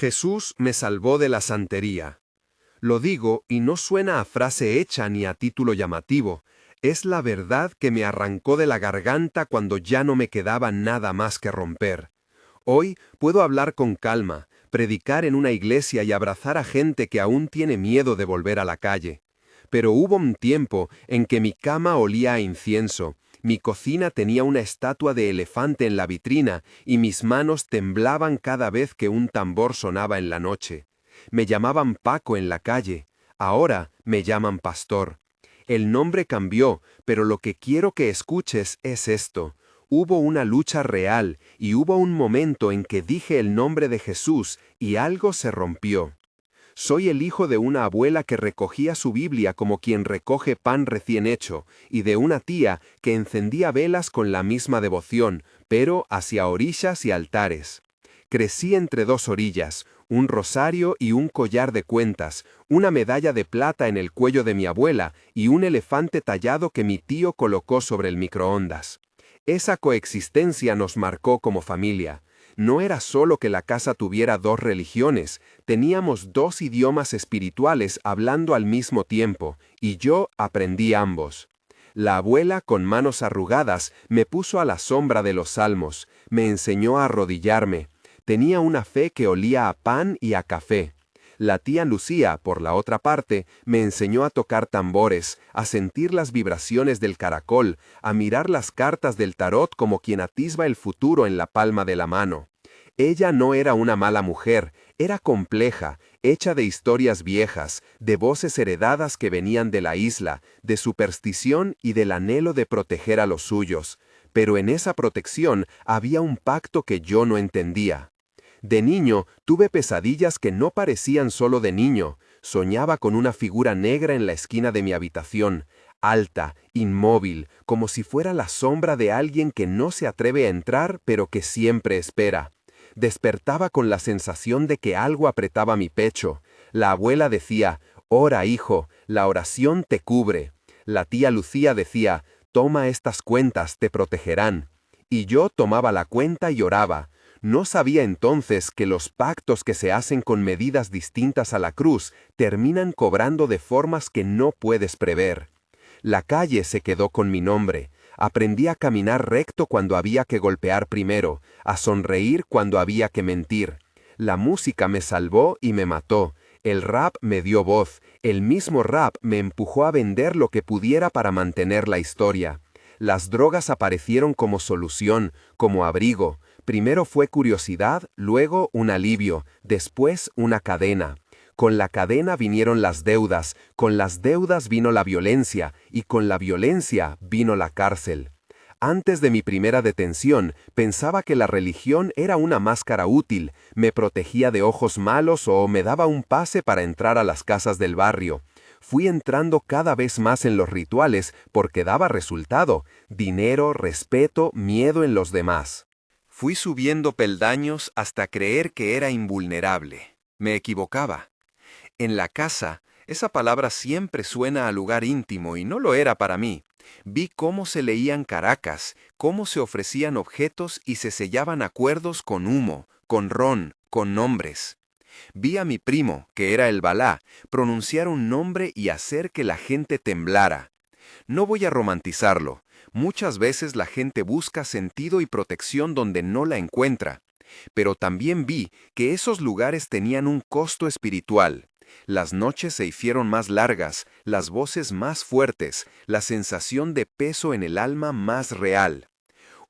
Jesús me salvó de la santería. Lo digo y no suena a frase hecha ni a título llamativo. Es la verdad que me arrancó de la garganta cuando ya no me quedaba nada más que romper. Hoy puedo hablar con calma, predicar en una iglesia y abrazar a gente que aún tiene miedo de volver a la calle. Pero hubo un tiempo en que mi cama olía a incienso, mi cocina tenía una estatua de elefante en la vitrina y mis manos temblaban cada vez que un tambor sonaba en la noche. Me llamaban Paco en la calle, ahora me llaman Pastor. El nombre cambió, pero lo que quiero que escuches es esto. Hubo una lucha real y hubo un momento en que dije el nombre de Jesús y algo se rompió. Soy el hijo de una abuela que recogía su Biblia como quien recoge pan recién hecho, y de una tía que encendía velas con la misma devoción, pero hacia orillas y altares. Crecí entre dos orillas, un rosario y un collar de cuentas, una medalla de plata en el cuello de mi abuela y un elefante tallado que mi tío colocó sobre el microondas. Esa coexistencia nos marcó como familia. No era solo que la casa tuviera dos religiones, teníamos dos idiomas espirituales hablando al mismo tiempo, y yo aprendí ambos. La abuela, con manos arrugadas, me puso a la sombra de los salmos, me enseñó a arrodillarme. Tenía una fe que olía a pan y a café. La tía Lucía, por la otra parte, me enseñó a tocar tambores, a sentir las vibraciones del caracol, a mirar las cartas del tarot como quien atisba el futuro en la palma de la mano. Ella no era una mala mujer, era compleja, hecha de historias viejas, de voces heredadas que venían de la isla, de superstición y del anhelo de proteger a los suyos. Pero en esa protección había un pacto que yo no entendía. De niño tuve pesadillas que no parecían solo de niño. Soñaba con una figura negra en la esquina de mi habitación, alta, inmóvil, como si fuera la sombra de alguien que no se atreve a entrar pero que siempre espera. Despertaba con la sensación de que algo apretaba mi pecho. La abuela decía, «Ora, hijo, la oración te cubre». La tía Lucía decía, «Toma estas cuentas, te protegerán». Y yo tomaba la cuenta y oraba. No sabía entonces que los pactos que se hacen con medidas distintas a la cruz terminan cobrando de formas que no puedes prever. La calle se quedó con mi nombre. Aprendí a caminar recto cuando había que golpear primero, a sonreír cuando había que mentir. La música me salvó y me mató. El rap me dio voz. El mismo rap me empujó a vender lo que pudiera para mantener la historia. Las drogas aparecieron como solución, como abrigo. Primero fue curiosidad, luego un alivio, después una cadena. Con la cadena vinieron las deudas, con las deudas vino la violencia, y con la violencia vino la cárcel. Antes de mi primera detención, pensaba que la religión era una máscara útil, me protegía de ojos malos o me daba un pase para entrar a las casas del barrio. Fui entrando cada vez más en los rituales porque daba resultado, dinero, respeto, miedo en los demás. Fui subiendo peldaños hasta creer que era invulnerable. Me equivocaba. En la casa, esa palabra siempre suena a lugar íntimo y no lo era para mí. Vi cómo se leían caracas, cómo se ofrecían objetos y se sellaban acuerdos con humo, con ron, con nombres. Vi a mi primo, que era el Balá, pronunciar un nombre y hacer que la gente temblara. No voy a romantizarlo. Muchas veces la gente busca sentido y protección donde no la encuentra. Pero también vi que esos lugares tenían un costo espiritual. Las noches se hicieron más largas, las voces más fuertes, la sensación de peso en el alma más real.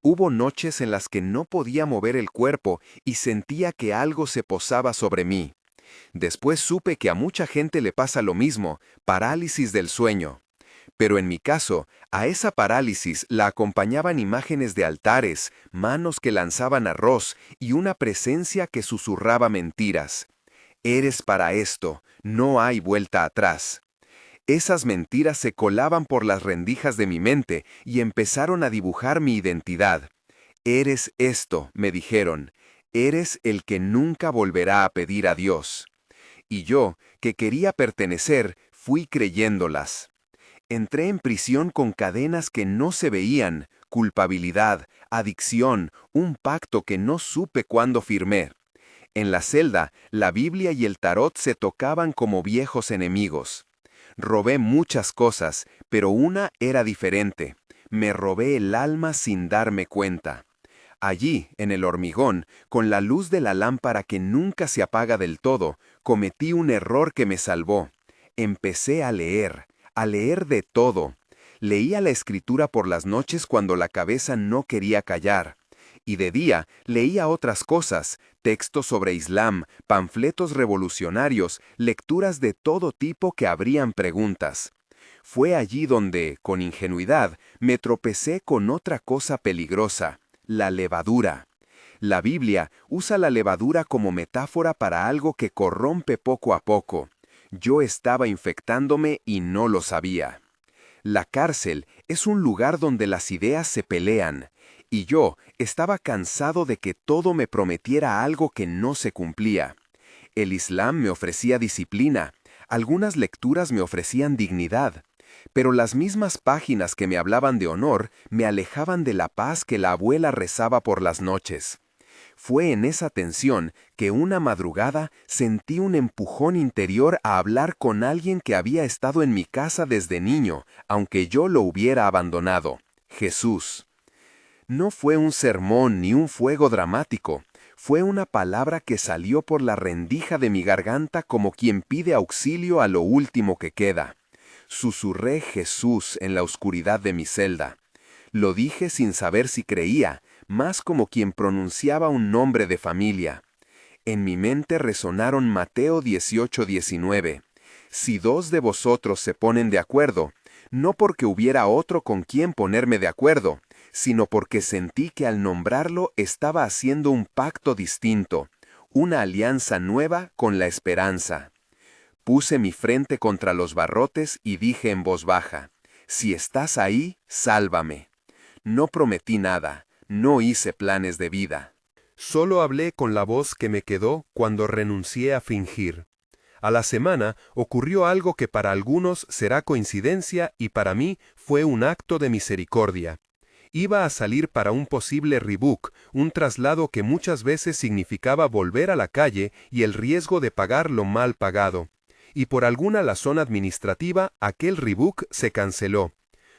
Hubo noches en las que no podía mover el cuerpo y sentía que algo se posaba sobre mí. Después supe que a mucha gente le pasa lo mismo, parálisis del sueño. Pero en mi caso, a esa parálisis la acompañaban imágenes de altares, manos que lanzaban arroz y una presencia que susurraba mentiras. Eres para esto, no hay vuelta atrás. Esas mentiras se colaban por las rendijas de mi mente y empezaron a dibujar mi identidad. Eres esto, me dijeron, eres el que nunca volverá a pedir a Dios. Y yo, que quería pertenecer, fui creyéndolas. Entré en prisión con cadenas que no se veían, culpabilidad, adicción, un pacto que no supe cuándo firmé. En la celda, la Biblia y el tarot se tocaban como viejos enemigos. Robé muchas cosas, pero una era diferente. Me robé el alma sin darme cuenta. Allí, en el hormigón, con la luz de la lámpara que nunca se apaga del todo, cometí un error que me salvó. Empecé a leer de todo. Leía la escritura por las noches cuando la cabeza no quería callar. Y de día leía otras cosas, textos sobre Islam, panfletos revolucionarios, lecturas de todo tipo que abrían preguntas. Fue allí donde, con ingenuidad, me tropecé con otra cosa peligrosa, la levadura. La Biblia usa la levadura como metáfora para algo que corrompe poco a poco. Yo estaba infectándome y no lo sabía. La cárcel es un lugar donde las ideas se pelean, y yo estaba cansado de que todo me prometiera algo que no se cumplía. El Islam me ofrecía disciplina, algunas lecturas me ofrecían dignidad, pero las mismas páginas que me hablaban de honor me alejaban de la paz que la abuela rezaba por las noches. Fue en esa tensión que una madrugada sentí un empujón interior a hablar con alguien que había estado en mi casa desde niño, aunque yo lo hubiera abandonado, Jesús. No fue un sermón ni un fuego dramático, fue una palabra que salió por la rendija de mi garganta como quien pide auxilio a lo último que queda. Susurré Jesús en la oscuridad de mi celda. Lo dije sin saber si creía, más como quien pronunciaba un nombre de familia. En mi mente resonaron Mateo 18:19. Si dos de vosotros se ponen de acuerdo, no porque hubiera otro con quien ponerme de acuerdo, sino porque sentí que al nombrarlo estaba haciendo un pacto distinto, una alianza nueva con la esperanza. Puse mi frente contra los barrotes y dije en voz baja, si estás ahí, sálvame. No prometí nada, no hice planes de vida. Solo hablé con la voz que me quedó cuando renuncié a fingir. A la semana ocurrió algo que para algunos será coincidencia y para mí fue un acto de misericordia. Iba a salir para un posible rebook, un traslado que muchas veces significaba volver a la calle y el riesgo de pagar lo mal pagado. Y por alguna razón administrativa, aquel rebook se canceló.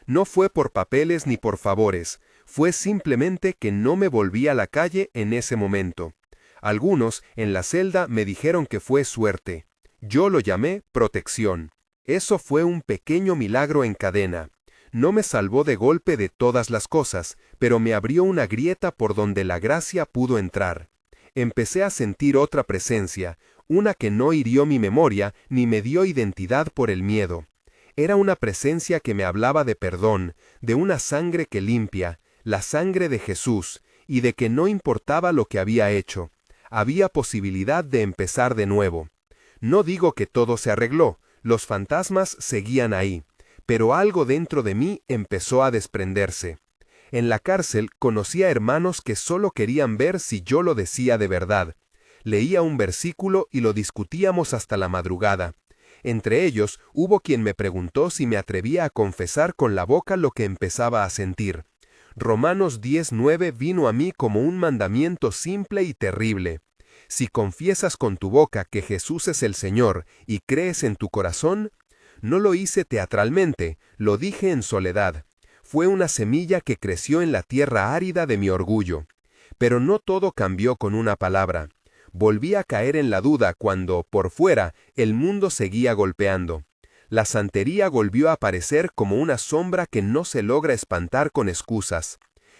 No fue por papeles ni por favores, fue simplemente que no me volví a la calle en ese momento. Algunos en la celda me dijeron que fue suerte. Yo lo llamé protección. Eso fue un pequeño milagro en cadena. No me salvó de golpe de todas las cosas, pero me abrió una grieta por donde la gracia pudo entrar. Empecé a sentir otra presencia, una que no hirió mi memoria ni me dio identidad por el miedo. Era una presencia que me hablaba de perdón, de una sangre que limpia, la sangre de Jesús, y de que no importaba lo que había hecho. Había posibilidad de empezar de nuevo. No digo que todo se arregló, los fantasmas seguían ahí, pero algo dentro de mí empezó a desprenderse. En la cárcel conocí a hermanos que solo querían ver si yo lo decía de verdad. Leía un versículo y lo discutíamos hasta la madrugada. Entre ellos hubo quien me preguntó si me atrevía a confesar con la boca lo que empezaba a sentir. Romanos 10:9 vino a mí como un mandamiento simple y terrible. Si confiesas con tu boca que Jesús es el Señor y crees en tu corazón, no lo hice teatralmente, lo dije en soledad. Fue una semilla que creció en la tierra árida de mi orgullo. Pero no todo cambió con una palabra. Volví a caer en la duda cuando, por fuera, el mundo seguía golpeando. La santería volvió a aparecer como una sombra que no se logra espantar con excusas.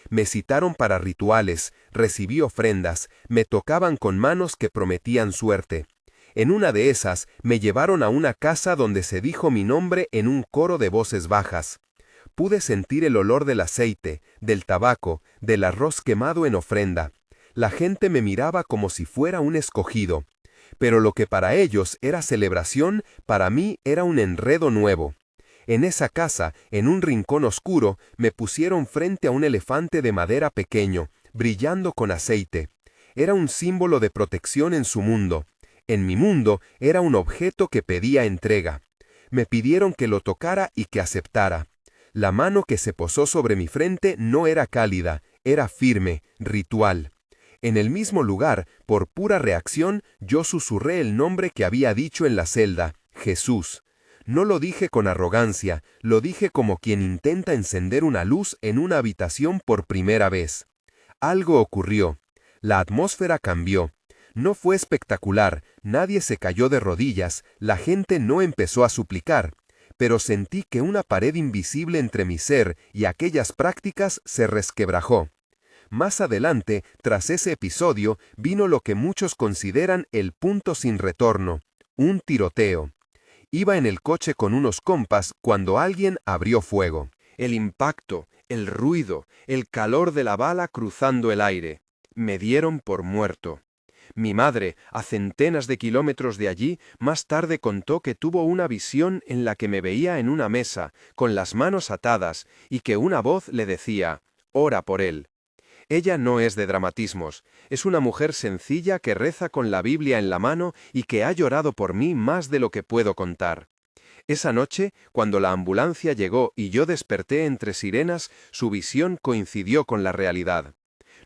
Me citaron para rituales, recibí ofrendas, me tocaban con manos que prometían suerte. En una de esas, me llevaron a una casa donde se dijo mi nombre en un coro de voces bajas. Pude sentir el olor del aceite, del tabaco, del arroz quemado en ofrenda. La gente me miraba como si fuera un escogido. Pero lo que para ellos era celebración, para mí era un enredo nuevo. En esa casa, en un rincón oscuro, me pusieron frente a un elefante de madera pequeño, brillando con aceite. Era un símbolo de protección en su mundo. En mi mundo era un objeto que pedía entrega. Me pidieron que lo tocara y que aceptara. La mano que se posó sobre mi frente no era cálida, era firme, ritual. En el mismo lugar, por pura reacción, yo susurré el nombre que había dicho en la celda, Jesús. No lo dije con arrogancia, lo dije como quien intenta encender una luz en una habitación por primera vez. Algo ocurrió. La atmósfera cambió. No fue espectacular, nadie se cayó de rodillas, la gente no empezó a suplicar, pero sentí que una pared invisible entre mi ser y aquellas prácticas se resquebrajó. Más adelante, tras ese episodio, vino lo que muchos consideran el punto sin retorno, un tiroteo. Iba en el coche con unos compas cuando alguien abrió fuego. El impacto, el ruido, el calor de la bala cruzando el aire. Me dieron por muerto. Mi madre, a centenas de kilómetros de allí, más tarde contó que tuvo una visión en la que me veía en una mesa, con las manos atadas, y que una voz le decía, «Ora por él». Ella no es de dramatismos, es una mujer sencilla que reza con la Biblia en la mano y que ha llorado por mí más de lo que puedo contar. Esa noche, cuando la ambulancia llegó y yo desperté entre sirenas, su visión coincidió con la realidad.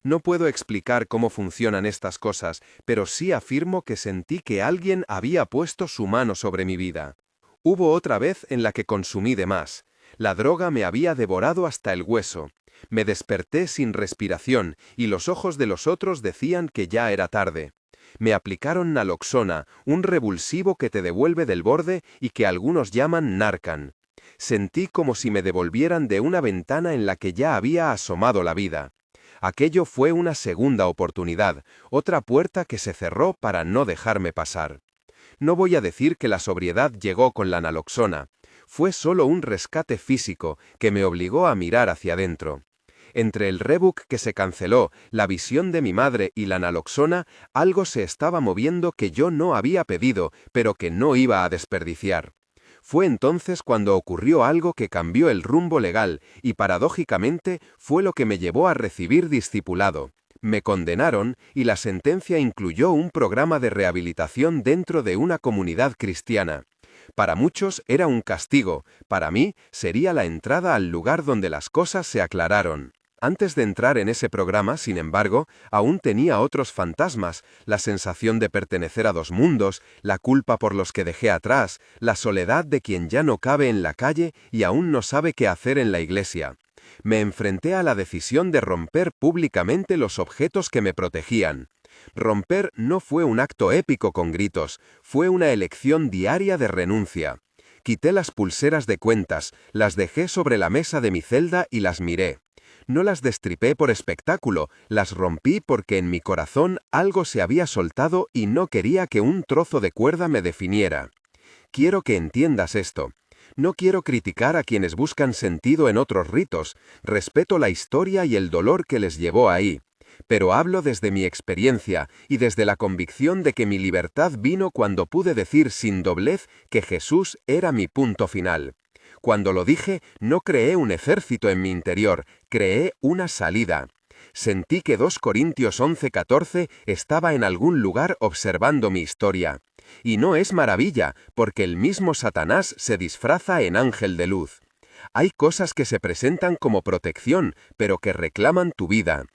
No puedo explicar cómo funcionan estas cosas, pero sí afirmo que sentí que alguien había puesto su mano sobre mi vida. Hubo otra vez en la que consumí de más. La droga me había devorado hasta el hueso. Me desperté sin respiración y los ojos de los otros decían que ya era tarde. Me aplicaron naloxona, un revulsivo que te devuelve del borde y que algunos llaman Narcan. Sentí como si me devolvieran de una ventana en la que ya había asomado la vida. Aquello fue una segunda oportunidad, otra puerta que se cerró para no dejarme pasar. No voy a decir que la sobriedad llegó con la naloxona. Fue solo un rescate físico que me obligó a mirar hacia adentro. Entre el rebook que se canceló, la visión de mi madre y la naloxona, algo se estaba moviendo que yo no había pedido, pero que no iba a desperdiciar. Fue entonces cuando ocurrió algo que cambió el rumbo legal y paradójicamente fue lo que me llevó a recibir discipulado. Me condenaron y la sentencia incluyó un programa de rehabilitación dentro de una comunidad cristiana. Para muchos era un castigo, para mí sería la entrada al lugar donde las cosas se aclararon. Antes de entrar en ese programa, sin embargo, aún tenía otros fantasmas, la sensación de pertenecer a dos mundos, la culpa por los que dejé atrás, la soledad de quien ya no cabe en la calle y aún no sabe qué hacer en la iglesia. Me enfrenté a la decisión de romper públicamente los objetos que me protegían. Romper no fue un acto épico con gritos, fue una elección diaria de renuncia. Quité las pulseras de cuentas, las dejé sobre la mesa de mi celda y las miré. No las destripé por espectáculo, las rompí porque en mi corazón algo se había soltado y no quería que un trozo de cuerda me definiera. Quiero que entiendas esto. No quiero criticar a quienes buscan sentido en otros ritos, respeto la historia y el dolor que les llevó ahí. Pero hablo desde mi experiencia y desde la convicción de que mi libertad vino cuando pude decir sin doblez que Jesús era mi punto final. Cuando lo dije, no creé un ejército en mi interior, creé una salida. Sentí que 2 Corintios 11:14 estaba en algún lugar observando mi historia. Y no es maravilla, porque el mismo Satanás se disfraza en ángel de luz. Hay cosas que se presentan como protección, pero que reclaman tu vida.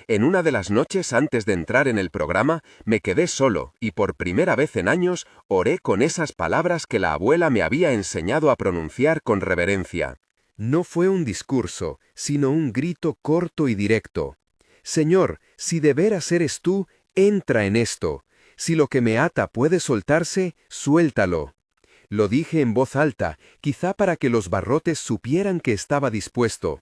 En una de las noches antes de entrar en el programa, me quedé solo y por primera vez en años oré con esas palabras que la abuela me había enseñado a pronunciar con reverencia. No fue un discurso, sino un grito corto y directo. Señor, si de veras eres tú, entra en esto. Si lo que me ata puede soltarse, suéltalo. Lo dije en voz alta, quizá para que los barrotes supieran que estaba dispuesto.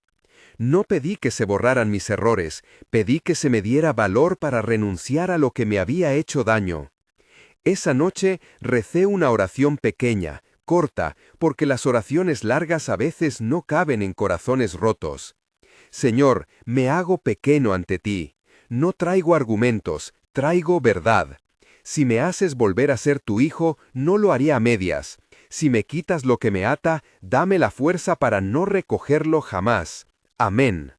No pedí que se borraran mis errores, pedí que se me diera valor para renunciar a lo que me había hecho daño. Esa noche recé una oración pequeña, corta, porque las oraciones largas a veces no caben en corazones rotos. Señor, me hago pequeño ante ti. No traigo argumentos, traigo verdad. Si me haces volver a ser tu hijo, no lo haré a medias. Si me quitas lo que me ata, dame la fuerza para no recogerlo jamás. Amén.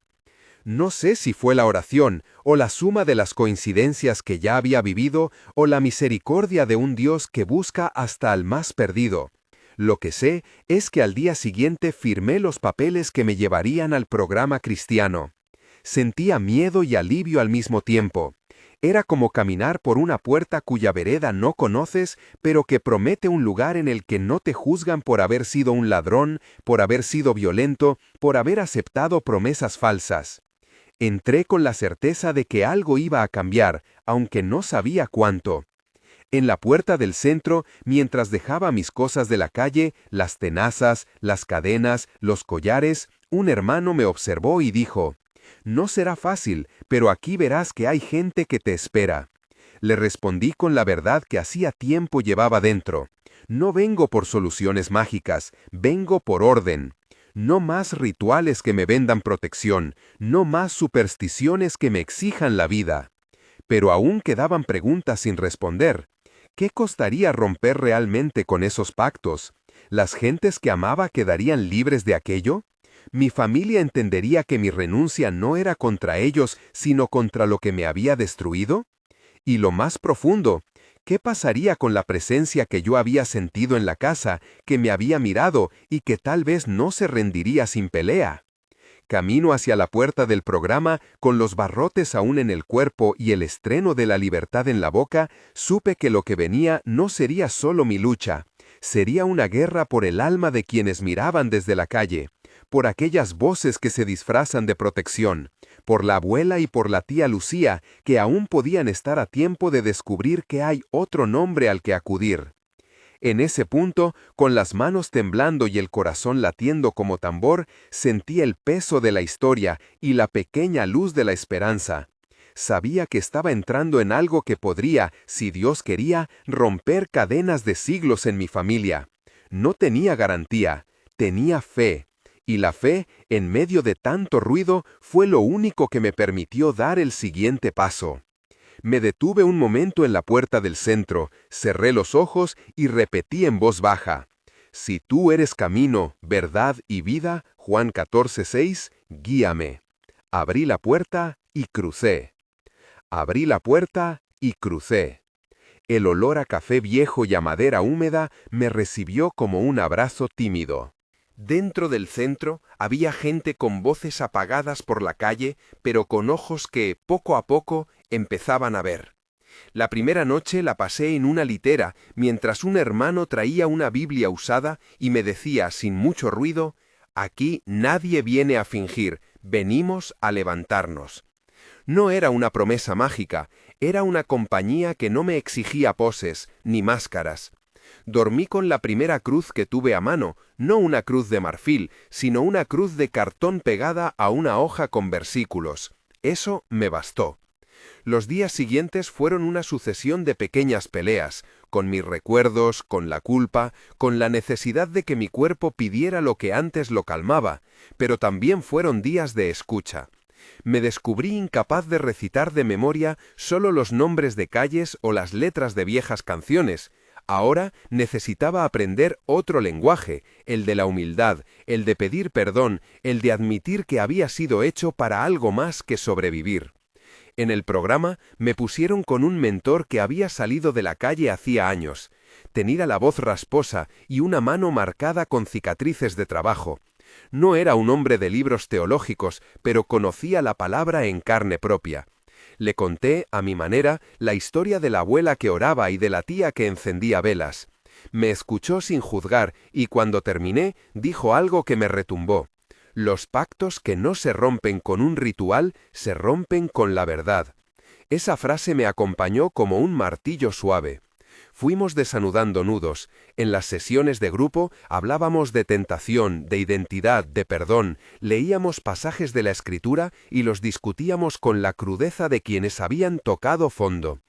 No sé si fue la oración, o la suma de las coincidencias que ya había vivido, o la misericordia de un Dios que busca hasta al más perdido. Lo que sé es que al día siguiente firmé los papeles que me llevarían al programa cristiano. Sentía miedo y alivio al mismo tiempo. Era como caminar por una puerta cuya vereda no conoces, pero que promete un lugar en el que no te juzgan por haber sido un ladrón, por haber sido violento, por haber aceptado promesas falsas. Entré con la certeza de que algo iba a cambiar, aunque no sabía cuánto. En la puerta del centro, mientras dejaba mis cosas de la calle, las tenazas, las cadenas, los collares, un hermano me observó y dijo: «No será fácil, pero aquí verás que hay gente que te espera». Le respondí con la verdad que hacía tiempo llevaba dentro. No vengo por soluciones mágicas, vengo por orden. No más rituales que me vendan protección, no más supersticiones que me exijan la vida. Pero aún quedaban preguntas sin responder. ¿Qué costaría romper realmente con esos pactos? ¿Las gentes que amaba quedarían libres de aquello? ¿Mi familia entendería que mi renuncia no era contra ellos, sino contra lo que me había destruido? Y lo más profundo, ¿qué pasaría con la presencia que yo había sentido en la casa, que me había mirado y que tal vez no se rendiría sin pelea? Camino hacia la puerta del programa, con los barrotes aún en el cuerpo y el estreno de la libertad en la boca, supe que lo que venía no sería solo mi lucha, sería una guerra por el alma de quienes miraban desde la calle, por aquellas voces que se disfrazan de protección, por la abuela y por la tía Lucía, que aún podían estar a tiempo de descubrir que hay otro nombre al que acudir. En ese punto, con las manos temblando y el corazón latiendo como tambor, sentí el peso de la historia y la pequeña luz de la esperanza. Sabía que estaba entrando en algo que podría, si Dios quería, romper cadenas de siglos en mi familia. No tenía garantía, tenía fe. Y la fe, en medio de tanto ruido, fue lo único que me permitió dar el siguiente paso. Me detuve un momento en la puerta del centro, cerré los ojos y repetí en voz baja: «Si tú eres camino, verdad y vida», Juan 14:6, «guíame». Abrí la puerta y crucé. Abrí la puerta y crucé. El olor a café viejo y a madera húmeda me recibió como un abrazo tímido. Dentro del centro había gente con voces apagadas por la calle, pero con ojos que, poco a poco, empezaban a ver. La primera noche la pasé en una litera, mientras un hermano traía una Biblia usada y me decía sin mucho ruido: «Aquí nadie viene a fingir, venimos a levantarnos». No era una promesa mágica, era una compañía que no me exigía poses ni máscaras. Dormí con la primera cruz que tuve a mano, no una cruz de marfil, sino una cruz de cartón pegada a una hoja con versículos. Eso me bastó. Los días siguientes fueron una sucesión de pequeñas peleas, con mis recuerdos, con la culpa, con la necesidad de que mi cuerpo pidiera lo que antes lo calmaba, pero también fueron días de escucha. Me descubrí incapaz de recitar de memoria solo los nombres de calles o las letras de viejas canciones. Ahora necesitaba aprender otro lenguaje, el de la humildad, el de pedir perdón, el de admitir que había sido hecho para algo más que sobrevivir. En el programa me pusieron con un mentor que había salido de la calle hacía años. Tenía la voz rasposa y una mano marcada con cicatrices de trabajo. No era un hombre de libros teológicos, pero conocía la palabra en carne propia. Le conté, a mi manera, la historia de la abuela que oraba y de la tía que encendía velas. Me escuchó sin juzgar y cuando terminé, dijo algo que me retumbó: «Los pactos que no se rompen con un ritual, se rompen con la verdad». Esa frase me acompañó como un martillo suave. Fuimos desanudando nudos. En las sesiones de grupo hablábamos de tentación, de identidad, de perdón, leíamos pasajes de la Escritura y los discutíamos con la crudeza de quienes habían tocado fondo.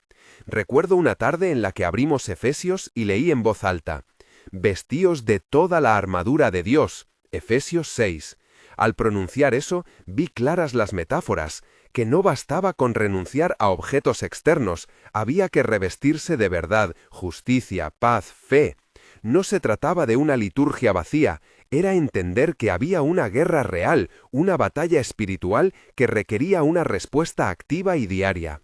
Recuerdo una tarde en la que abrimos Efesios y leí en voz alta: «Vestíos de toda la armadura de Dios», Efesios 6. Al pronunciar eso, vi claras las metáforas, que no bastaba con renunciar a objetos externos, había que revestirse de verdad, justicia, paz, fe. No se trataba de una liturgia vacía, era entender que había una guerra real, una batalla espiritual que requería una respuesta activa y diaria.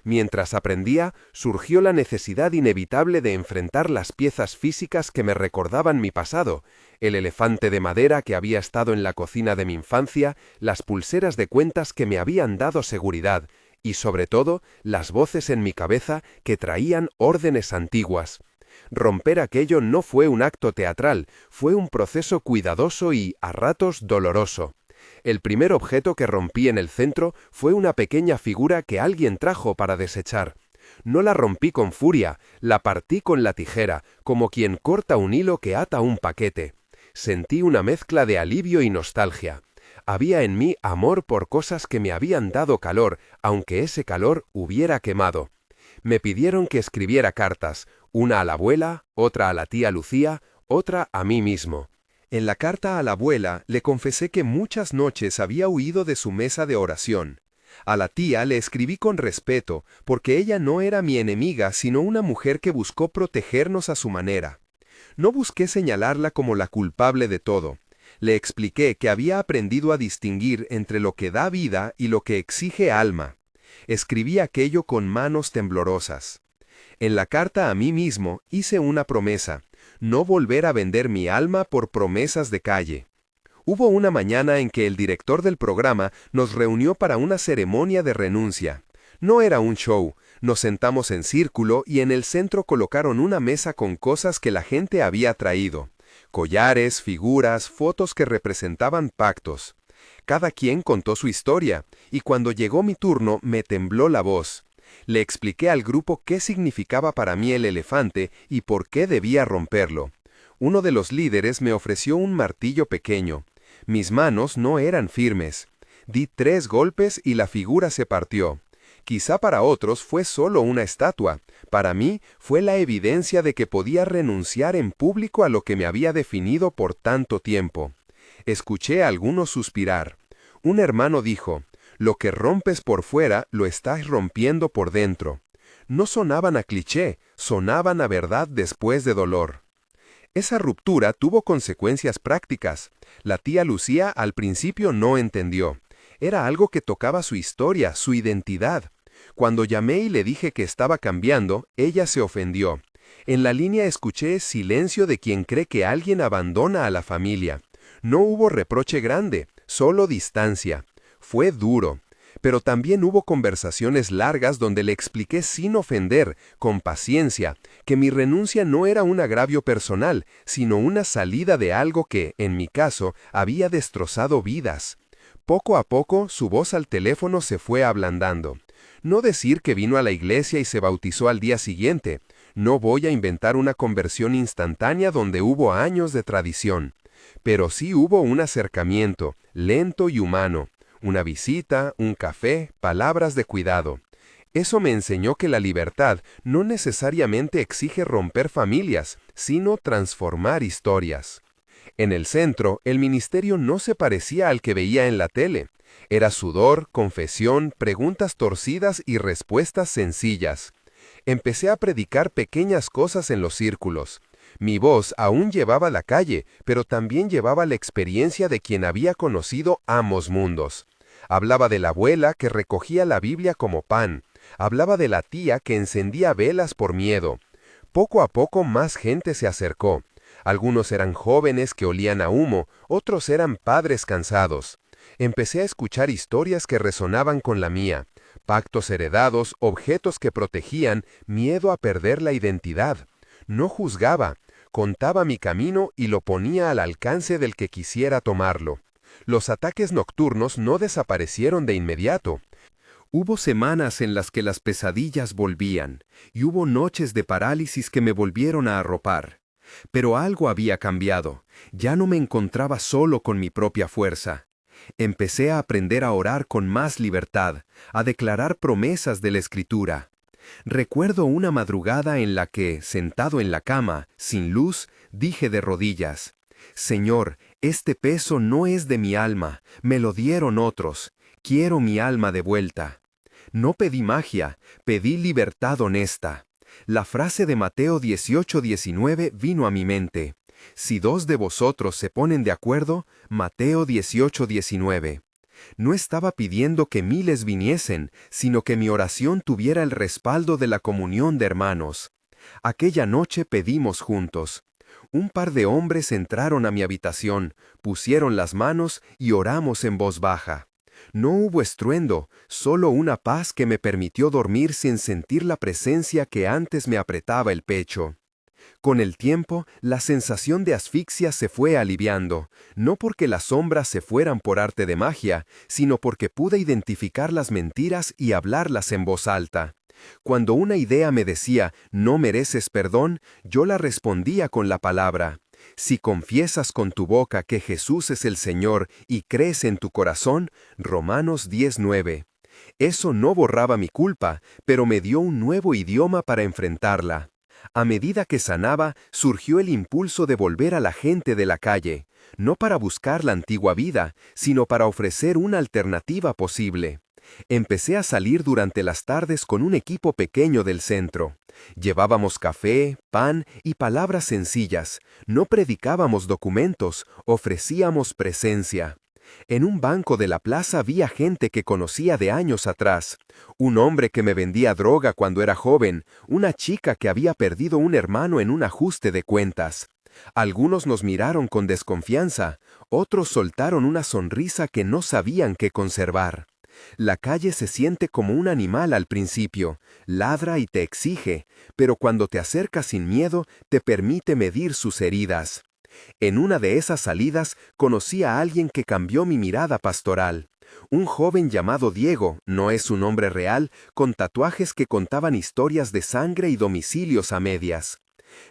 Mientras aprendía, surgió la necesidad inevitable de enfrentar las piezas físicas que me recordaban mi pasado: el elefante de madera que había estado en la cocina de mi infancia, las pulseras de cuentas que me habían dado seguridad, Y sobre todo, las voces en mi cabeza que traían órdenes antiguas. Romper aquello no fue un acto teatral, fue un proceso cuidadoso y, a ratos, doloroso. El primer objeto que rompí en el centro fue una pequeña figura que alguien trajo para desechar. No la rompí con furia, la partí con la tijera, como quien corta un hilo que ata un paquete. Sentí una mezcla de alivio y nostalgia. Había en mí amor por cosas que me habían dado calor, aunque ese calor hubiera quemado. Me pidieron que escribiera cartas, una a la abuela, otra a la tía Lucía, otra a mí mismo. En la carta a la abuela le confesé que muchas noches había huido de su mesa de oración. A la tía le escribí con respeto, porque ella no era mi enemiga, sino una mujer que buscó protegernos a su manera. No busqué señalarla como la culpable de todo. Le expliqué que había aprendido a distinguir entre lo que da vida y lo que exige alma. Escribí aquello con manos temblorosas. En la carta a mí mismo hice una promesa: no volver a vender mi alma por promesas de calle. Hubo una mañana en que el director del programa nos reunió para una ceremonia de renuncia. No era un show, nos sentamos en círculo y en el centro colocaron una mesa con cosas que la gente había traído. Collares, figuras, fotos que representaban pactos. Cada quien contó su historia, y cuando llegó mi turno me tembló la voz. Le expliqué al grupo qué significaba para mí el elefante y por qué debía romperlo. Uno de los líderes me ofreció un martillo pequeño. Mis manos no eran firmes. Di 3 golpes y la figura se partió. Quizá para otros fue solo una estatua. Para mí fue la evidencia de que podía renunciar en público a lo que me había definido por tanto tiempo. Escuché a algunos suspirar. Un hermano dijo: lo que rompes por fuera lo estás rompiendo por dentro. No sonaban a cliché, sonaban a verdad después de dolor. Esa ruptura tuvo consecuencias prácticas. La tía Lucía al principio no entendió. Era algo que tocaba su historia, su identidad. Cuando llamé y le dije que estaba cambiando, ella se ofendió. En la línea escuché silencio de quien cree que alguien abandona a la familia. No hubo reproche grande, solo distancia. Fue duro. Pero también hubo conversaciones largas donde le expliqué sin ofender, con paciencia, que mi renuncia no era un agravio personal, sino una salida de algo que, en mi caso, había destrozado vidas. Poco a poco, su voz al teléfono se fue ablandando. No decir que vino a la iglesia y se bautizó al día siguiente. No voy a inventar una conversión instantánea donde hubo años de tradición. Pero sí hubo un acercamiento, lento y humano. Una visita, un café, palabras de cuidado. Eso me enseñó que la libertad no necesariamente exige romper familias, sino transformar historias. En el centro, el ministerio no se parecía al que veía en la tele. Era sudor, confesión, preguntas torcidas y respuestas sencillas. Empecé a predicar pequeñas cosas en los círculos. Mi voz aún llevaba la calle, pero también llevaba la experiencia de quien había conocido ambos mundos. Hablaba de la abuela que recogía la Biblia como pan. Hablaba de la tía que encendía velas por miedo. Poco a poco más gente se acercó. Algunos eran jóvenes que olían a humo, otros eran padres cansados. Empecé a escuchar historias que resonaban con la mía. Pactos heredados, objetos que protegían, miedo a perder la identidad. No juzgaba, contaba mi camino y lo ponía al alcance del que quisiera tomarlo. Los ataques nocturnos no desaparecieron de inmediato. Hubo semanas en las que las pesadillas volvían, y hubo noches de parálisis que me volvieron a arropar. Pero algo había cambiado. Ya no me encontraba solo con mi propia fuerza. Empecé a aprender a orar con más libertad, a declarar promesas de la Escritura. Recuerdo una madrugada en la que, sentado en la cama, sin luz, dije de rodillas: Señor, este peso no es de mi alma, me lo dieron otros, quiero mi alma de vuelta. No pedí magia, pedí libertad honesta. La frase de Mateo 18:19 vino a mi mente. Si 2 de vosotros se ponen de acuerdo, Mateo 18:19. No estaba pidiendo que miles viniesen, sino que mi oración tuviera el respaldo de la comunión de hermanos. Aquella noche pedimos juntos. Un par de hombres entraron a mi habitación, pusieron las manos y oramos en voz baja. No hubo estruendo, solo una paz que me permitió dormir sin sentir la presencia que antes me apretaba el pecho. Con el tiempo, la sensación de asfixia se fue aliviando, no porque las sombras se fueran por arte de magia, sino porque pude identificar las mentiras y hablarlas en voz alta. Cuando una idea me decía, no mereces perdón, yo la respondía con la palabra. Si confiesas con tu boca que Jesús es el Señor y crees en tu corazón, Romanos 10:9. Eso no borraba mi culpa, pero me dio un nuevo idioma para enfrentarla. A medida que sanaba, surgió el impulso de volver a la gente de la calle, no para buscar la antigua vida, sino para ofrecer una alternativa posible. Empecé a salir durante las tardes con un equipo pequeño del centro. Llevábamos café, pan y palabras sencillas. No predicábamos documentos, ofrecíamos presencia. En un banco de la plaza vi a gente que conocía de años atrás. Un hombre que me vendía droga cuando era joven, una chica que había perdido un hermano en un ajuste de cuentas. Algunos nos miraron con desconfianza, otros soltaron una sonrisa que no sabían qué conservar. La calle se siente como un animal al principio, ladra y te exige, pero cuando te acercas sin miedo, te permite medir sus heridas. En una de esas salidas conocí a alguien que cambió mi mirada pastoral. Un joven llamado Diego, no es su nombre real, con tatuajes que contaban historias de sangre y domicilios a medias.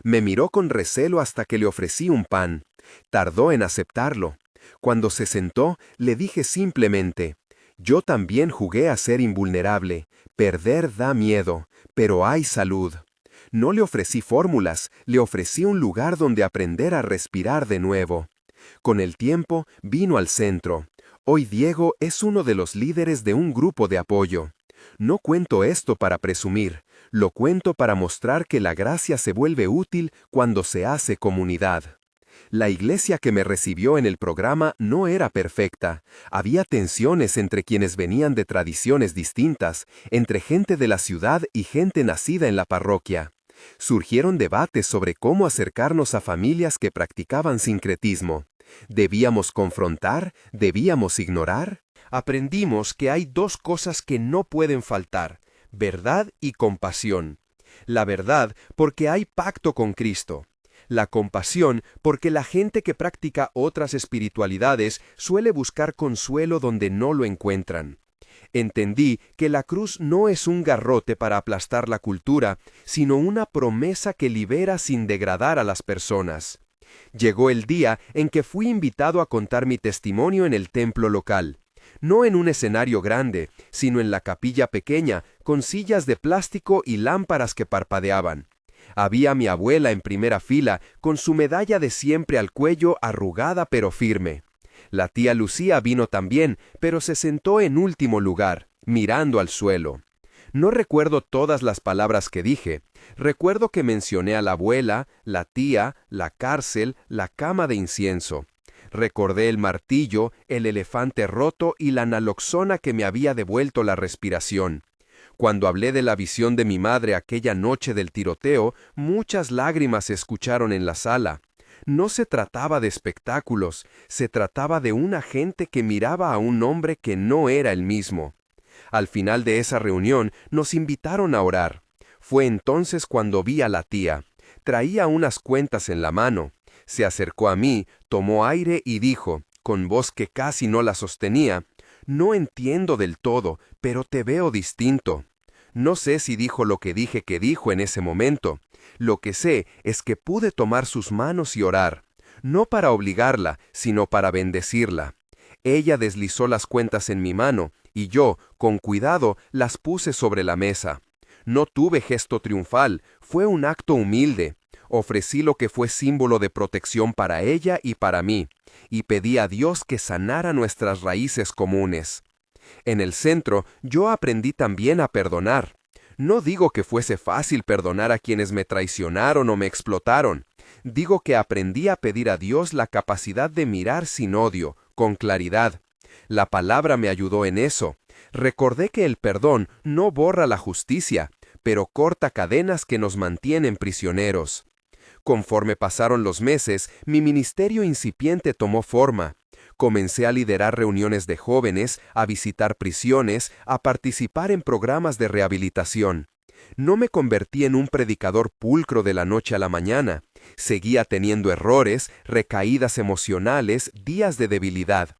Me miró con recelo hasta que le ofrecí un pan. Tardó en aceptarlo. Cuando se sentó, le dije simplemente, yo también jugué a ser invulnerable. Perder da miedo, pero hay salud. No le ofrecí fórmulas, le ofrecí un lugar donde aprender a respirar de nuevo. Con el tiempo, vino al centro. Hoy Diego es uno de los líderes de un grupo de apoyo. No cuento esto para presumir, lo cuento para mostrar que la gracia se vuelve útil cuando se hace comunidad. La iglesia que me recibió en el programa no era perfecta. Había tensiones entre quienes venían de tradiciones distintas, entre gente de la ciudad y gente nacida en la parroquia. Surgieron debates sobre cómo acercarnos a familias que practicaban sincretismo. ¿Debíamos confrontar? ¿Debíamos ignorar? Aprendimos que hay dos cosas que no pueden faltar: verdad y compasión. La verdad porque hay pacto con Cristo. La compasión porque la gente que practica otras espiritualidades suele buscar consuelo donde no lo encuentran. Entendí que la cruz no es un garrote para aplastar la cultura, sino una promesa que libera sin degradar a las personas. Llegó el día en que fui invitado a contar mi testimonio en el templo local. No en un escenario grande, sino en la capilla pequeña, con sillas de plástico y lámparas que parpadeaban. Había mi abuela en primera fila, con su medalla de siempre al cuello arrugada pero firme. La tía Lucía vino también, pero se sentó en último lugar, mirando al suelo. No recuerdo todas las palabras que dije. Recuerdo que mencioné a la abuela, la tía, la cárcel, la cama de incienso. Recordé el martillo, el elefante roto y la naloxona que me había devuelto la respiración. Cuando hablé de la visión de mi madre aquella noche del tiroteo, muchas lágrimas se escucharon en la sala. No se trataba de espectáculos, se trataba de una gente que miraba a un hombre que no era el mismo. Al final de esa reunión nos invitaron a orar. Fue entonces cuando vi a la tía. Traía unas cuentas en la mano. Se acercó a mí, tomó aire y dijo, con voz que casi no la sostenía, «No entiendo del todo, pero te veo distinto». No sé si dijo lo que dije que dijo en ese momento. Lo que sé es que pude tomar sus manos y orar, no para obligarla, sino para bendecirla. Ella deslizó las cuentas en mi mano, y yo, con cuidado, las puse sobre la mesa. No tuve gesto triunfal, fue un acto humilde. Ofrecí lo que fue símbolo de protección para ella y para mí, y pedí a Dios que sanara nuestras raíces comunes. En el centro, yo aprendí también a perdonar. No digo que fuese fácil perdonar a quienes me traicionaron o me explotaron. Digo que aprendí a pedir a Dios la capacidad de mirar sin odio, con claridad. La palabra me ayudó en eso. Recordé que el perdón no borra la justicia, pero corta cadenas que nos mantienen prisioneros. Conforme pasaron los meses, mi ministerio incipiente tomó forma. Comencé a liderar reuniones de jóvenes, a visitar prisiones, a participar en programas de rehabilitación. No me convertí en un predicador pulcro de la noche a la mañana. Seguía teniendo errores, recaídas emocionales, días de debilidad.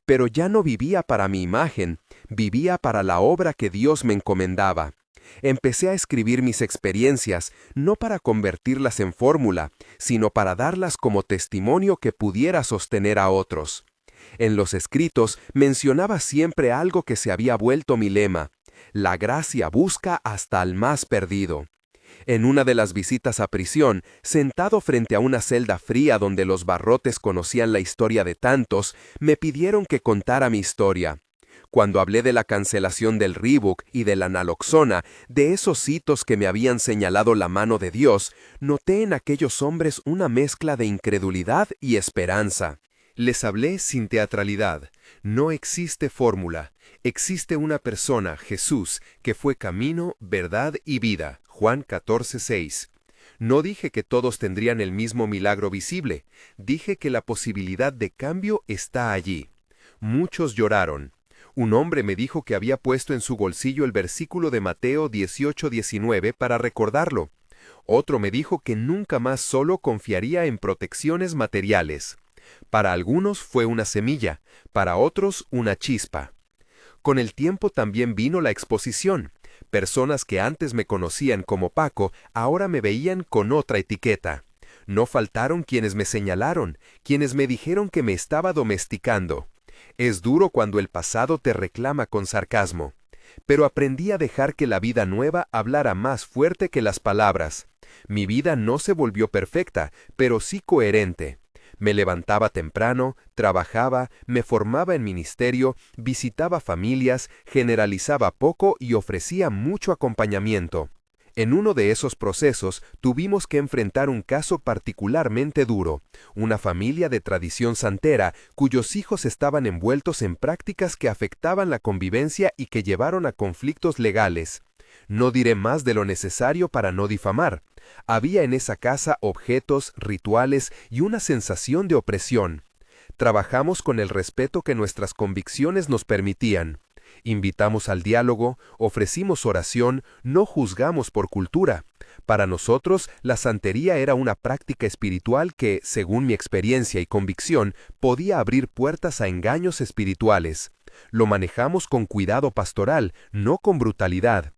Pero ya no vivía para mi imagen, vivía para la obra que Dios me encomendaba. Empecé a escribir mis experiencias, no para convertirlas en fórmula, sino para darlas como testimonio que pudiera sostener a otros. En los escritos mencionaba siempre algo que se había vuelto mi lema: la gracia busca hasta al más perdido. En una de las visitas a prisión, sentado frente a una celda fría donde los barrotes conocían la historia de tantos, me pidieron que contara mi historia. Cuando hablé de la cancelación del Reebok y de la naloxona, de esos hitos que me habían señalado la mano de Dios, noté en aquellos hombres una mezcla de incredulidad y esperanza. Les hablé sin teatralidad. No existe fórmula. Existe una persona, Jesús, que fue camino, verdad y vida. Juan 14:6. No dije que todos tendrían el mismo milagro visible. Dije que la posibilidad de cambio está allí. Muchos lloraron. Un hombre me dijo que había puesto en su bolsillo el versículo de Mateo 18:19 para recordarlo. Otro me dijo que nunca más solo confiaría en protecciones materiales. Para algunos fue una semilla, para otros una chispa. Con el tiempo también vino la exposición. Personas que antes me conocían como Paco, ahora me veían con otra etiqueta. No faltaron quienes me señalaron, quienes me dijeron que me estaba domesticando. Es duro cuando el pasado te reclama con sarcasmo. Pero aprendí a dejar que la vida nueva hablara más fuerte que las palabras. Mi vida no se volvió perfecta, pero sí coherente. Me levantaba temprano, trabajaba, me formaba en ministerio, visitaba familias, generalizaba poco y ofrecía mucho acompañamiento. En uno de esos procesos tuvimos que enfrentar un caso particularmente duro, una familia de tradición santera cuyos hijos estaban envueltos en prácticas que afectaban la convivencia y que llevaron a conflictos legales. No diré más de lo necesario para no difamar. Había en esa casa objetos, rituales y una sensación de opresión. Trabajamos con el respeto que nuestras convicciones nos permitían. Invitamos al diálogo, ofrecimos oración, no juzgamos por cultura. Para nosotros, la santería era una práctica espiritual que, según mi experiencia y convicción, podía abrir puertas a engaños espirituales. Lo manejamos con cuidado pastoral, no con brutalidad.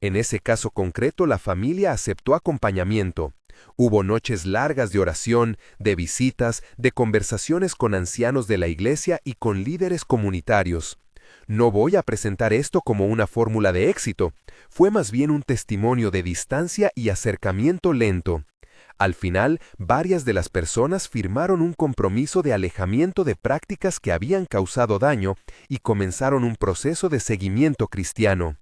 En ese caso concreto, la familia aceptó acompañamiento. Hubo noches largas de oración, de visitas, de conversaciones con ancianos de la iglesia y con líderes comunitarios. No voy a presentar esto como una fórmula de éxito. Fue más bien un testimonio de distancia y acercamiento lento. Al final, varias de las personas firmaron un compromiso de alejamiento de prácticas que habían causado daño y comenzaron un proceso de seguimiento cristiano.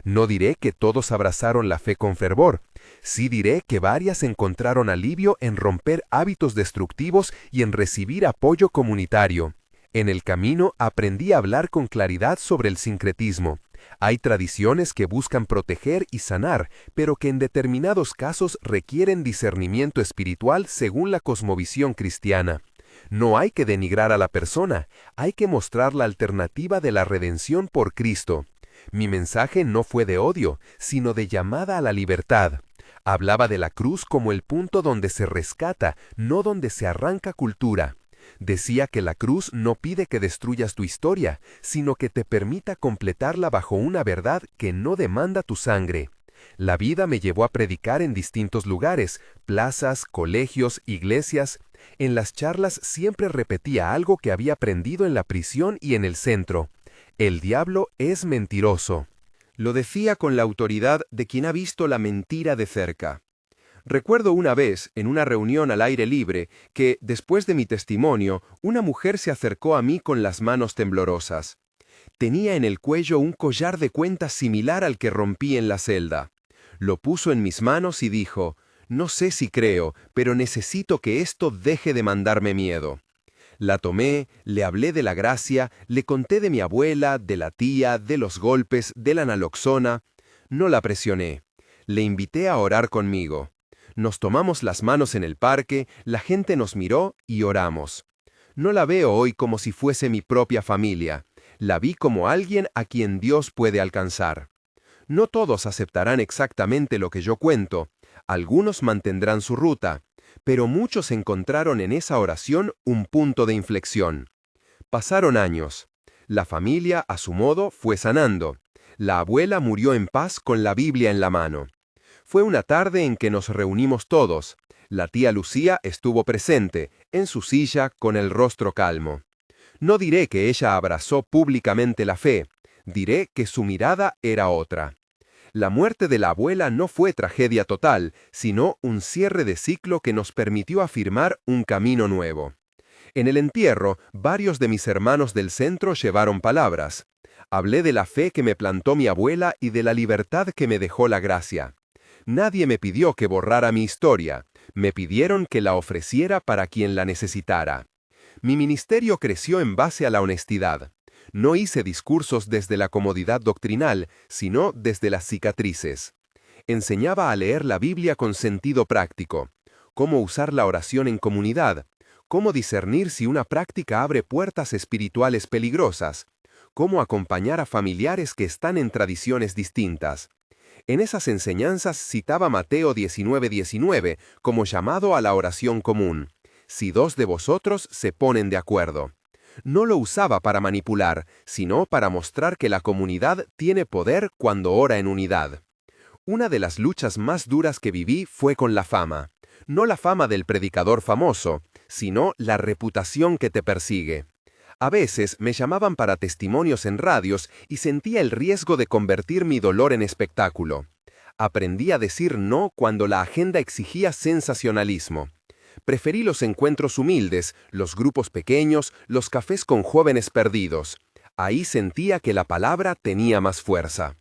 No diré que todos abrazaron la fe con fervor. Sí diré que varias encontraron alivio en romper hábitos destructivos y en recibir apoyo comunitario. En el camino aprendí a hablar con claridad sobre el sincretismo. Hay tradiciones que buscan proteger y sanar, pero que en determinados casos requieren discernimiento espiritual según la cosmovisión cristiana. No hay que denigrar a la persona, hay que mostrar la alternativa de la redención por Cristo. Mi mensaje no fue de odio, sino de llamada a la libertad. Hablaba de la cruz como el punto donde se rescata, no donde se arranca cultura. Decía que la cruz no pide que destruyas tu historia, sino que te permita completarla bajo una verdad que no demanda tu sangre. La vida me llevó a predicar en distintos lugares, plazas, colegios, iglesias. En las charlas siempre repetía algo que había aprendido en la prisión y en el centro. El diablo es mentiroso. Lo decía con la autoridad de quien ha visto la mentira de cerca. Recuerdo una vez, en una reunión al aire libre, que, después de mi testimonio, una mujer se acercó a mí con las manos temblorosas. Tenía en el cuello un collar de cuentas similar al que rompí en la celda. Lo puso en mis manos y dijo: «No sé si creo, pero necesito que esto deje de mandarme miedo». La tomé, le hablé de la gracia, le conté de mi abuela, de la tía, de los golpes, de la naloxona. No la presioné. Le invité a orar conmigo. Nos tomamos las manos en el parque, la gente nos miró y oramos. No la veo hoy como si fuese mi propia familia. La vi como alguien a quien Dios puede alcanzar. No todos aceptarán exactamente lo que yo cuento. Algunos mantendrán su ruta, pero muchos encontraron en esa oración un punto de inflexión. Pasaron años. La familia, a su modo, fue sanando. La abuela murió en paz con la Biblia en la mano. Fue una tarde en que nos reunimos todos. La tía Lucía estuvo presente, en su silla, con el rostro calmo. No diré que ella abrazó públicamente la fe, diré que su mirada era otra. La muerte de la abuela no fue tragedia total, sino un cierre de ciclo que nos permitió afirmar un camino nuevo. En el entierro, varios de mis hermanos del centro llevaron palabras. Hablé de la fe que me plantó mi abuela y de la libertad que me dejó la gracia. Nadie me pidió que borrara mi historia, me pidieron que la ofreciera para quien la necesitara. Mi ministerio creció en base a la honestidad. No hice discursos desde la comodidad doctrinal, sino desde las cicatrices. Enseñaba a leer la Biblia con sentido práctico, cómo usar la oración en comunidad, cómo discernir si una práctica abre puertas espirituales peligrosas, cómo acompañar a familiares que están en tradiciones distintas. En esas enseñanzas citaba Mateo 19:19 como llamado a la oración común. Si dos de vosotros se ponen de acuerdo. No lo usaba para manipular, sino para mostrar que la comunidad tiene poder cuando ora en unidad. Una de las luchas más duras que viví fue con la fama. No la fama del predicador famoso, sino la reputación que te persigue. A veces me llamaban para testimonios en radios y sentía el riesgo de convertir mi dolor en espectáculo. Aprendí a decir no cuando la agenda exigía sensacionalismo. Preferí los encuentros humildes, los grupos pequeños, los cafés con jóvenes perdidos. Ahí sentía que la palabra tenía más fuerza.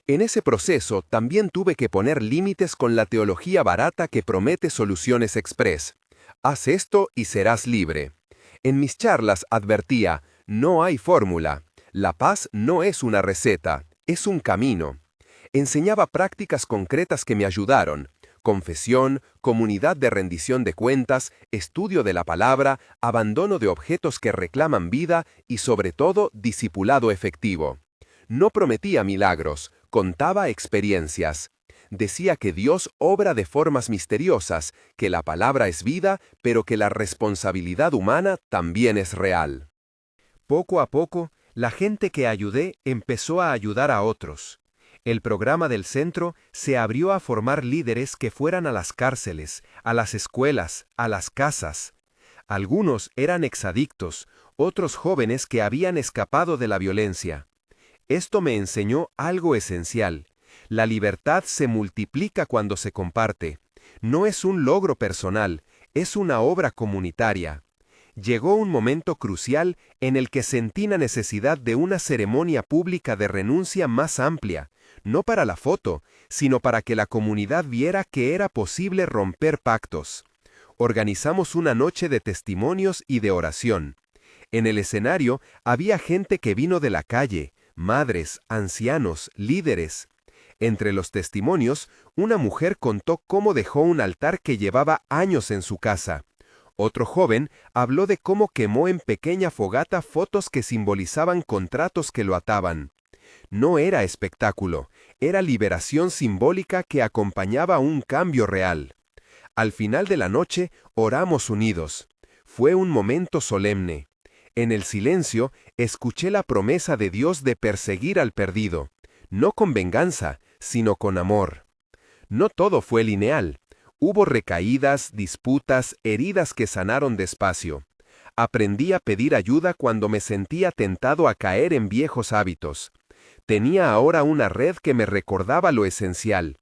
En ese proceso también tuve que poner límites con la teología barata que promete soluciones express. Haz esto y serás libre. En mis charlas advertía, no hay fórmula. La paz no es una receta, es un camino. Enseñaba prácticas concretas que me ayudaron. Confesión, comunidad de rendición de cuentas, estudio de la palabra, abandono de objetos que reclaman vida y sobre todo discipulado efectivo. No prometía milagros, contaba experiencias. Decía que Dios obra de formas misteriosas, que la palabra es vida, pero que la responsabilidad humana también es real. Poco a poco, la gente que ayudé empezó a ayudar a otros. El programa del centro se abrió a formar líderes que fueran a las cárceles, a las escuelas, a las casas. Algunos eran exadictos, otros jóvenes que habían escapado de la violencia. Esto me enseñó algo esencial. La libertad se multiplica cuando se comparte. No es un logro personal, es una obra comunitaria. Llegó un momento crucial en el que sentí la necesidad de una ceremonia pública de renuncia más amplia, no para la foto, sino para que la comunidad viera que era posible romper pactos. Organizamos una noche de testimonios y de oración. En el escenario había gente que vino de la calle, madres, ancianos, líderes. Entre los testimonios, una mujer contó cómo dejó un altar que llevaba años en su casa. Otro joven habló de cómo quemó en pequeña fogata fotos que simbolizaban contratos que lo ataban. No era espectáculo, era liberación simbólica que acompañaba un cambio real. Al final de la noche, oramos unidos. Fue un momento solemne. En el silencio, escuché la promesa de Dios de perseguir al perdido, no con venganza, sino con amor. No todo fue lineal. Hubo recaídas, disputas, heridas que sanaron despacio. Aprendí a pedir ayuda cuando me sentía tentado a caer en viejos hábitos. Tenía ahora una red que me recordaba lo esencial,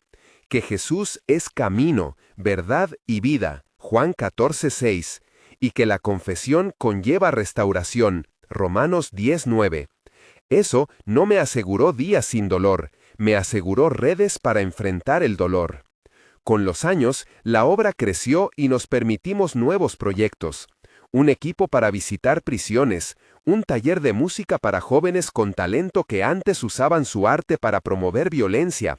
que Jesús es camino, verdad y vida, Juan 14:6, y que la confesión conlleva restauración, Romanos 10:9. Eso no me aseguró días sin dolor, me aseguró redes para enfrentar el dolor. Con los años, la obra creció y nos permitimos nuevos proyectos. Un equipo para visitar prisiones, un taller de música para jóvenes con talento que antes usaban su arte para promover violencia,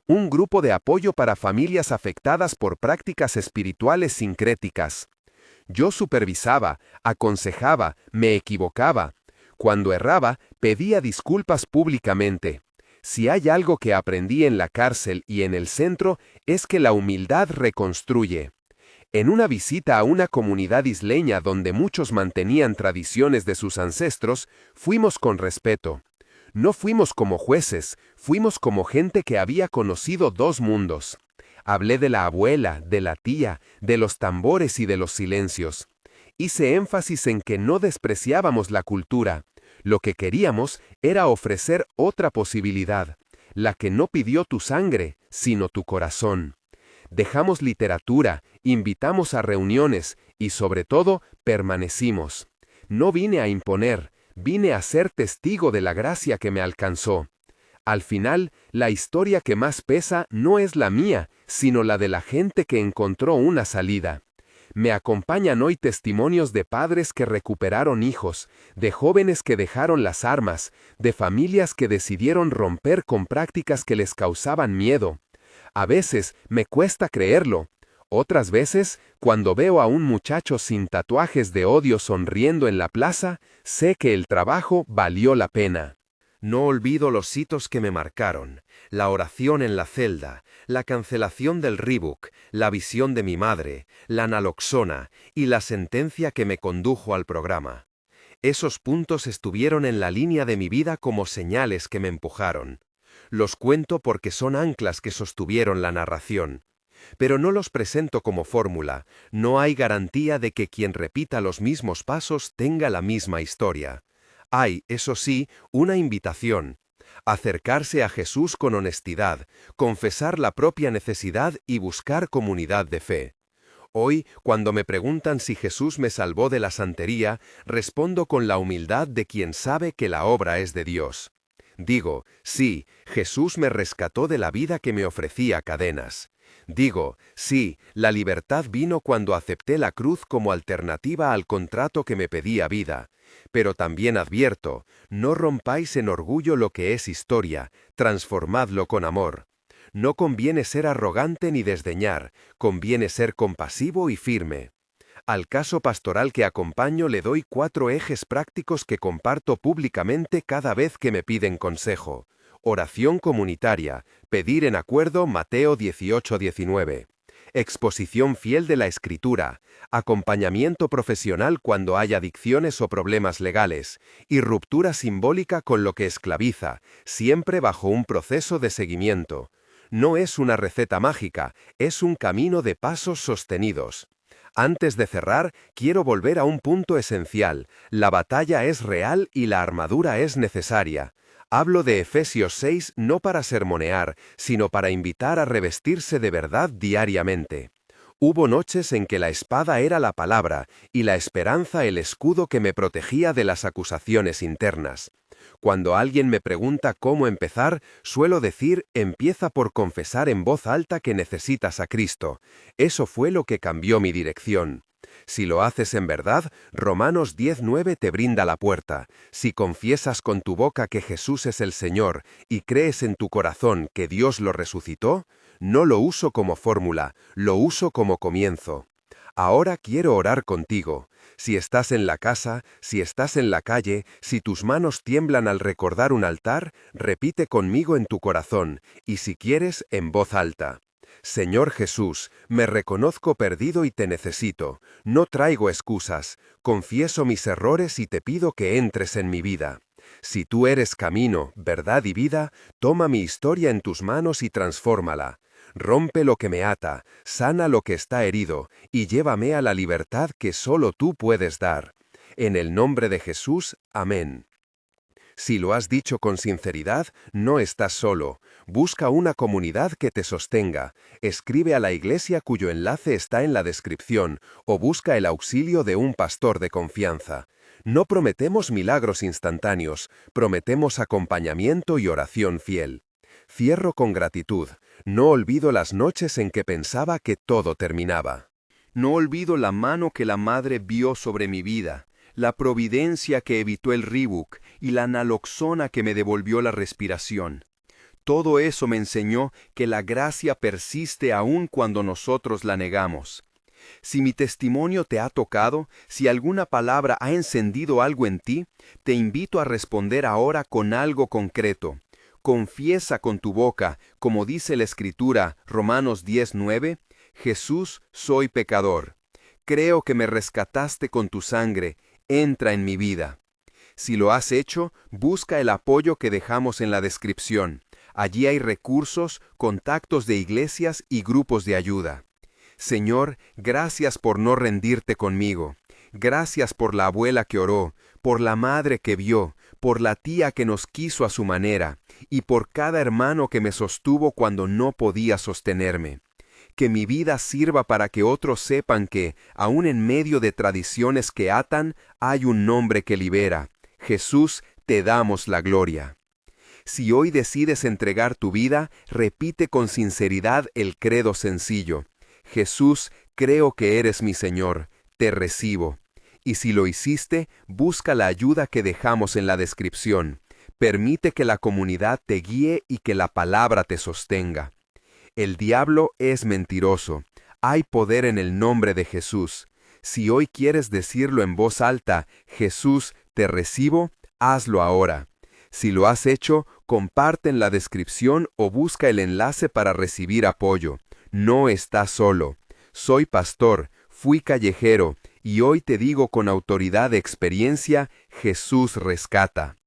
un grupo de apoyo para familias afectadas por prácticas espirituales sincréticas. Yo supervisaba, aconsejaba, me equivocaba. Cuando erraba, pedía disculpas públicamente. Si hay algo que aprendí en la cárcel y en el centro, es que la humildad reconstruye. En una visita a una comunidad isleña donde muchos mantenían tradiciones de sus ancestros, fuimos con respeto. No fuimos como jueces, fuimos como gente que había conocido dos mundos. Hablé de la abuela, de la tía, de los tambores y de los silencios. Hice énfasis en que no despreciábamos la cultura. Lo que queríamos era ofrecer otra posibilidad, la que no pidió tu sangre, sino tu corazón. Dejamos literatura, invitamos a reuniones y sobre todo permanecimos. No vine a imponer, vine a ser testigo de la gracia que me alcanzó. Al final, la historia que más pesa no es la mía, sino la de la gente que encontró una salida. Me acompañan hoy testimonios de padres que recuperaron hijos, de jóvenes que dejaron las armas, de familias que decidieron romper con prácticas que les causaban miedo. A veces me cuesta creerlo. Otras veces, cuando veo a un muchacho sin tatuajes de odio sonriendo en la plaza, sé que el trabajo valió la pena. No olvido los hitos que me marcaron, la oración en la celda, la cancelación del Reebok, la visión de mi madre, la naloxona y la sentencia que me condujo al programa. Esos puntos estuvieron en la línea de mi vida como señales que me empujaron. Los cuento porque son anclas que sostuvieron la narración. Pero no los presento como fórmula, no hay garantía de que quien repita los mismos pasos tenga la misma historia. Hay, eso sí, una invitación: acercarse a Jesús con honestidad, confesar la propia necesidad y buscar comunidad de fe. Hoy, cuando me preguntan si Jesús me salvó de la santería, respondo con la humildad de quien sabe que la obra es de Dios. Digo, sí, Jesús me rescató de la vida que me ofrecía cadenas. Digo, sí, la libertad vino cuando acepté la cruz como alternativa al contrato que me pedía vida. Pero también advierto, no rompáis en orgullo lo que es historia, transformadlo con amor. No conviene ser arrogante ni desdeñar, conviene ser compasivo y firme. Al caso pastoral que acompaño le doy 4 ejes prácticos que comparto públicamente cada vez que me piden consejo. Oración comunitaria, pedir en acuerdo Mateo 18-19. Exposición fiel de la Escritura, acompañamiento profesional cuando hay adicciones o problemas legales, y ruptura simbólica con lo que esclaviza, siempre bajo un proceso de seguimiento. No es una receta mágica, es un camino de pasos sostenidos. Antes de cerrar, quiero volver a un punto esencial: la batalla es real y la armadura es necesaria. Hablo de Efesios 6 no para sermonear, sino para invitar a revestirse de verdad diariamente. Hubo noches en que la espada era la palabra y la esperanza el escudo que me protegía de las acusaciones internas. Cuando alguien me pregunta cómo empezar, suelo decir: empieza por confesar en voz alta que necesitas a Cristo. Eso fue lo que cambió mi dirección. Si lo haces en verdad, Romanos 10:9 te brinda la puerta. Si confiesas con tu boca que Jesús es el Señor y crees en tu corazón que Dios lo resucitó, no lo uso como fórmula, lo uso como comienzo. Ahora quiero orar contigo. Si estás en la casa, si estás en la calle, si tus manos tiemblan al recordar un altar, repite conmigo en tu corazón, y si quieres, en voz alta. Señor Jesús, me reconozco perdido y te necesito. No traigo excusas. Confieso mis errores y te pido que entres en mi vida. Si tú eres camino, verdad y vida, toma mi historia en tus manos y transfórmala. Rompe lo que me ata, sana lo que está herido, y llévame a la libertad que solo tú puedes dar. En el nombre de Jesús, amén. Si lo has dicho con sinceridad, no estás solo. Busca una comunidad que te sostenga. Escribe a la iglesia cuyo enlace está en la descripción, o busca el auxilio de un pastor de confianza. No prometemos milagros instantáneos, prometemos acompañamiento y oración fiel. Cierro con gratitud. No olvido las noches en que pensaba que todo terminaba. No olvido la mano que la madre vio sobre mi vida, la providencia que evitó el Reebok y la naloxona que me devolvió la respiración. Todo eso me enseñó que la gracia persiste aún cuando nosotros la negamos. Si mi testimonio te ha tocado, si alguna palabra ha encendido algo en ti, te invito a responder ahora con algo concreto. Confiesa con tu boca, como dice la Escritura, Romanos 10:9, Jesús, soy pecador. Creo que me rescataste con tu sangre, entra en mi vida. Si lo has hecho, busca el apoyo que dejamos en la descripción. Allí hay recursos, contactos de iglesias y grupos de ayuda. Señor, gracias por no rendirte conmigo. Gracias por la abuela que oró, por la madre que vio, por la tía que nos quiso a su manera, y por cada hermano que me sostuvo cuando no podía sostenerme. Que mi vida sirva para que otros sepan que, aun en medio de tradiciones que atan, hay un nombre que libera. Jesús, te damos la gloria. Si hoy decides entregar tu vida, repite con sinceridad el credo sencillo. Jesús, creo que eres mi Señor, te recibo. Y si lo hiciste, busca la ayuda que dejamos en la descripción. Permite que la comunidad te guíe y que la palabra te sostenga. El diablo es mentiroso. Hay poder en el nombre de Jesús. Si hoy quieres decirlo en voz alta, Jesús, te recibo, hazlo ahora. Si lo has hecho, comparte en la descripción o busca el enlace para recibir apoyo. No estás solo. Soy pastor, fui callejero, y hoy te digo con autoridad de experiencia, Jesús rescata.